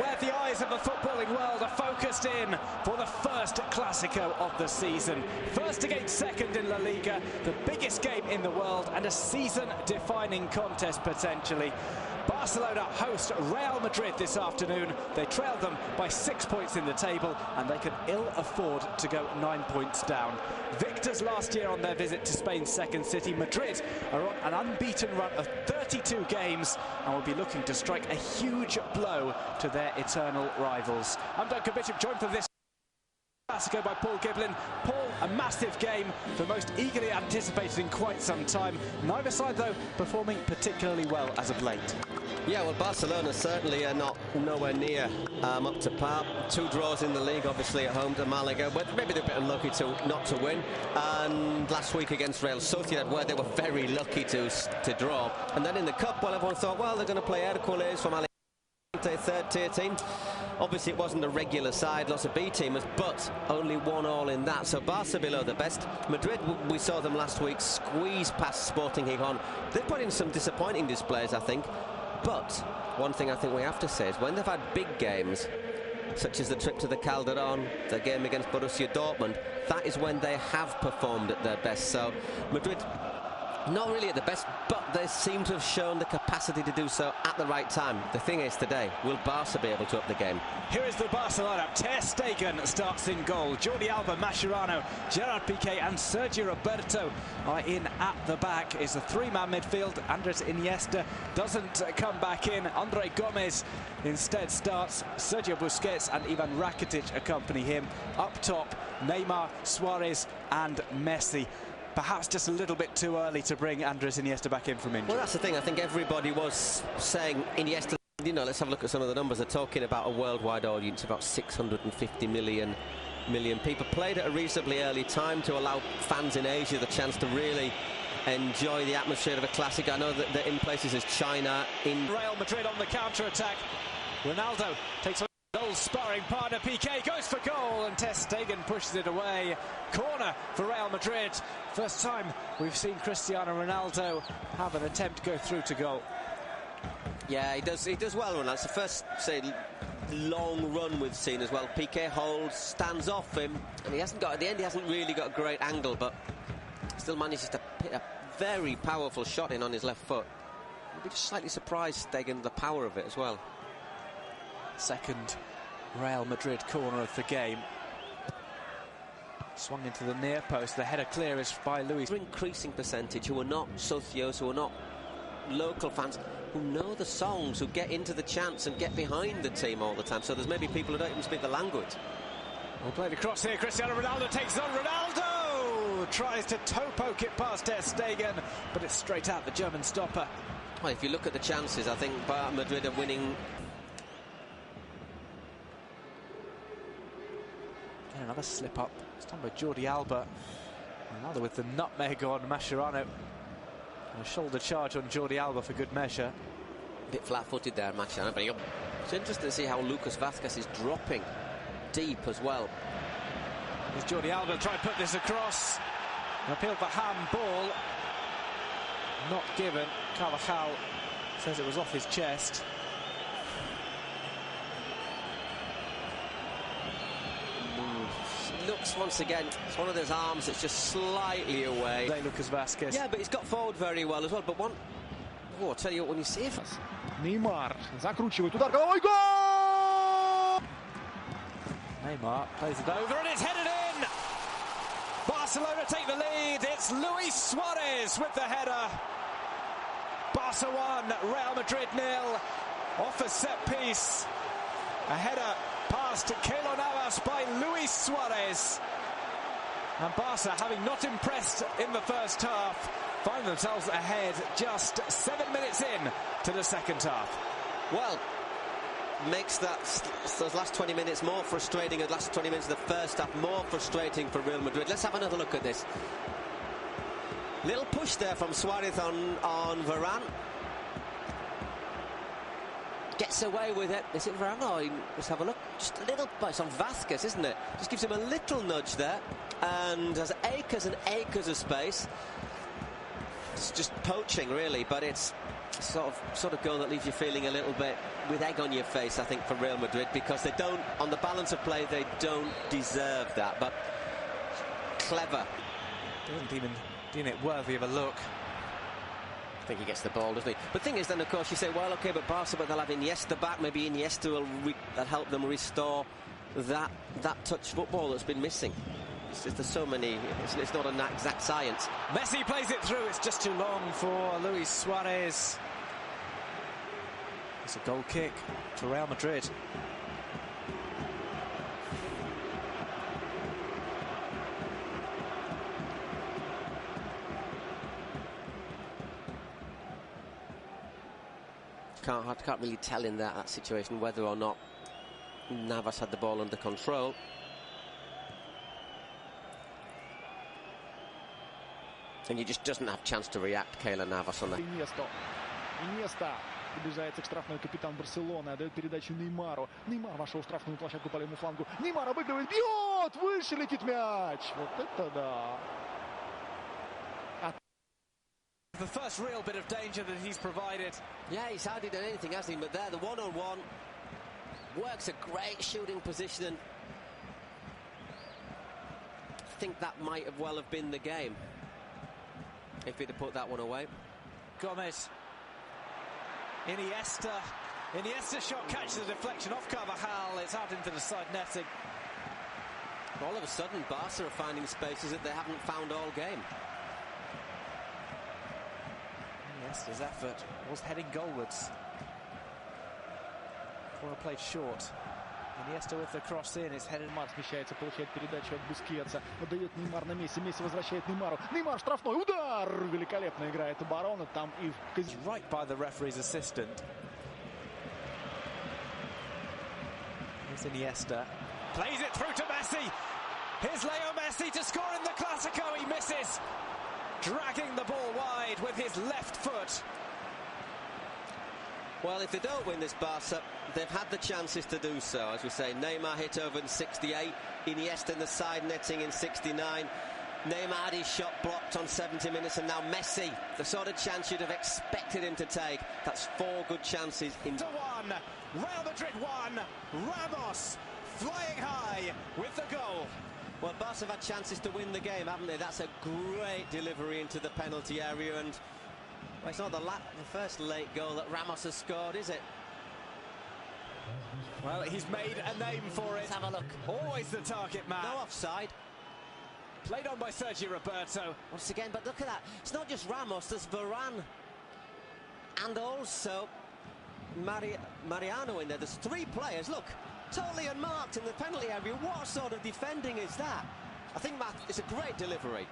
where the eyes of the footballing world are focused in for the first Clásico of the season. First against second in La Liga, the biggest game in the world and a season-defining contest potentially. Barcelona host Real Madrid this afternoon. They trailed them by 6 points in the table and they can ill afford to go 9 points down. Victors last year on their visit to Spain's second city, Madrid are on an unbeaten run of 32 games and will be looking to strike a huge blow to their eternal rivals. I'm Duncan Bishop, joined for this Clásico by Paul Giblin. Paul, a massive game, the most eagerly anticipated in quite some time. Neither side, though, performing particularly well as of late. Yeah, well, Barcelona certainly are nowhere near up to par. 2 draws in the league, obviously at home to Malaga, but maybe they're a bit unlucky not to win. And last week against Real Sociedad, where they were very lucky to draw. And then in the cup, well, everyone thought, well, they're going to play Hércules from third-tier team. Obviously, it wasn't a regular side, lots of B-teamers, but only 1-1 in that. So Barca below the best. Madrid, we saw them last week squeeze past Sporting Gijón. They put in some disappointing displays, I think. But one thing I think we have to say is when they've had big games, such as the trip to the Calderón, the game against Borussia Dortmund, that is when they have performed at their best. So Madrid, not really at the best, but they seem to have shown the capacity to do so at the right time. The thing is today, will Barca be able to up the game? Here is the Barcelona. Ter Stegen starts in goal. Jordi Alba, Mascherano, Gerard Piqué and Sergio Roberto are in at the back. It's a 3-man midfield. Andres Iniesta doesn't come back in. Andre Gomez instead starts. Sergio Busquets and Ivan Rakitic accompany him. Up top, Neymar, Suarez and Messi. Perhaps just a little bit too early to bring Andres Iniesta back in from injury. Well, that's the thing. I think everybody was saying Iniesta, you know, let's have a look at some of the numbers. They're talking about a worldwide audience, about 650 million people. Played at a reasonably early time to allow fans in Asia the chance to really enjoy the atmosphere of a classic. I know that they're in places as China, in Real Madrid on the counter-attack. Ronaldo takes on old sparring partner. Piqué goes for goal and Ter Stegen pushes it away. Corner for Real Madrid. First time we've seen Cristiano Ronaldo have an attempt to go through to goal. Yeah, he does well, Ronaldo. It's the first, say, long run we've seen as well. Piqué holds, stands off him, and at the end he hasn't really got a great angle, but still manages to hit a very powerful shot in on his left foot. I'd be just slightly surprised, Stegen, the power of it as well. Second Real Madrid corner of the game. Swung into the near post. The header clear is by Luis. Increasing percentage who are not socios, who are not local fans, who know the songs, who get into the chants and get behind the team all the time. So there's maybe people who don't even speak the language. We'll play the cross here. Cristiano Ronaldo takes on Ronaldo. Tries to toe poke it past Ter Stegen, but it's straight out the German stopper. Well, if you look at the chances, I think Madrid are winning. And another slip up. It's done by Jordi Alba. Ronaldo with the nutmeg on Mascherano. And a shoulder charge on Jordi Alba for good measure. A bit flat-footed there, Mascherano. But it's interesting to see how Lucas Vázquez is dropping deep as well. There's Jordi Alba trying to put this across. An appeal for handball. Not given. Carvajal says it was off his chest. Looks once again, it's one of those arms that's just slightly away. Lucas Vázquez. Yeah, but he's got forward very well as well. But I'll tell you what, when you see it. Neymar закручивает удар. Головой гол! Neymar plays it over and it's headed in. Barcelona take the lead. It's Luis Suarez with the header. Barca 1, Real Madrid 0. Off a set piece. A header past Keylor Navas by Luis Suarez. And Barca, having not impressed in the first half, find themselves ahead just 7 minutes in to the second half. Well, makes those last 20 minutes more frustrating, and last 20 minutes of the first half more frustrating for Real Madrid. Let's have another look at this. Little push there from Suarez on Varane. Gets away with it. Is it Varane? Oh, let's have a look. Just a little, it's on Vázquez, isn't it? Just gives him a little nudge there, and has acres and acres of space. It's just poaching, really, but it's sort of goal that leaves you feeling a little bit with egg on your face, I think, for Real Madrid, because they don't, on the balance of play, they don't deserve that. But clever. Doesn't even deem it worthy of a look. I think he gets the ball, doesn't he? But the thing is, then, of course, you say, well, OK, but Barca, but they'll have Iniesta back. Maybe Iniesta will help them restore that touch football that's been missing. It's just, there's so many, it's not an exact science. Messi plays it through. It's just too long for Luis Suarez. It's a goal kick for Real Madrid. Can't really tell in that situation whether or not Navas had the ball under control. And he just doesn't have a chance to react, Keylor Navas, on that. Иньеста. Приближается к штрафной капитан Барселоны. Отдает передачу Неймару. Неймар вошел в штрафную площадку по левому флангу. Неймар обыгрывает. Бьет! Выше летит мяч. Вот это да. The first real bit of danger that he's provided. Yeah, he's hardly done anything, hasn't he? But there, the one-on-one works a great shooting position. And I think that might have well have been the game if he'd have put that one away. Gomez. Iniesta shot catches the deflection off Carvajal. It's out into the side netting. All of a sudden, Barca are finding spaces that they haven't found all game. Iniesta's effort was heading goalwards. Well played short. Iniesta with the cross in, it's headed. Неймар смещается, получает передачу от Бускетса. Отдает Неймар на Месси. Месси возвращает Неймару. Неймар штрафной. Удар! Великолепно играет оборона. Там и right by the referee's assistant. Here's Iniesta. Plays it through to Messi. Here's Leo Messi to score in the Clásico. He misses. Dragging the ball wide with his left foot. Well, if they don't win this, Barca, they've had the chances to do so. As we say, Neymar hit over in 68, Iniesta in the side netting in 69. Neymar had his shot blocked on 70 minutes, and now Messi, the sort of chance you'd have expected him to take. That's 4 good chances in. To 1, Real Madrid 1, Ramos flying high with the goal. Well, Barca have had chances to win the game, haven't they? That's a great delivery into the penalty area, and well, it's not the first late goal that Ramos has scored, is it? Well, he's made a name for it. Let's have a look. Always the target man. No offside. Played on by Sergio Roberto. Once again, but look at that. It's not just Ramos, there's Varane. And also Mariano in there. There's 3 players. Look, totally unmarked in the penalty area. What sort of defending is that? I think, Matt, it's a great delivery.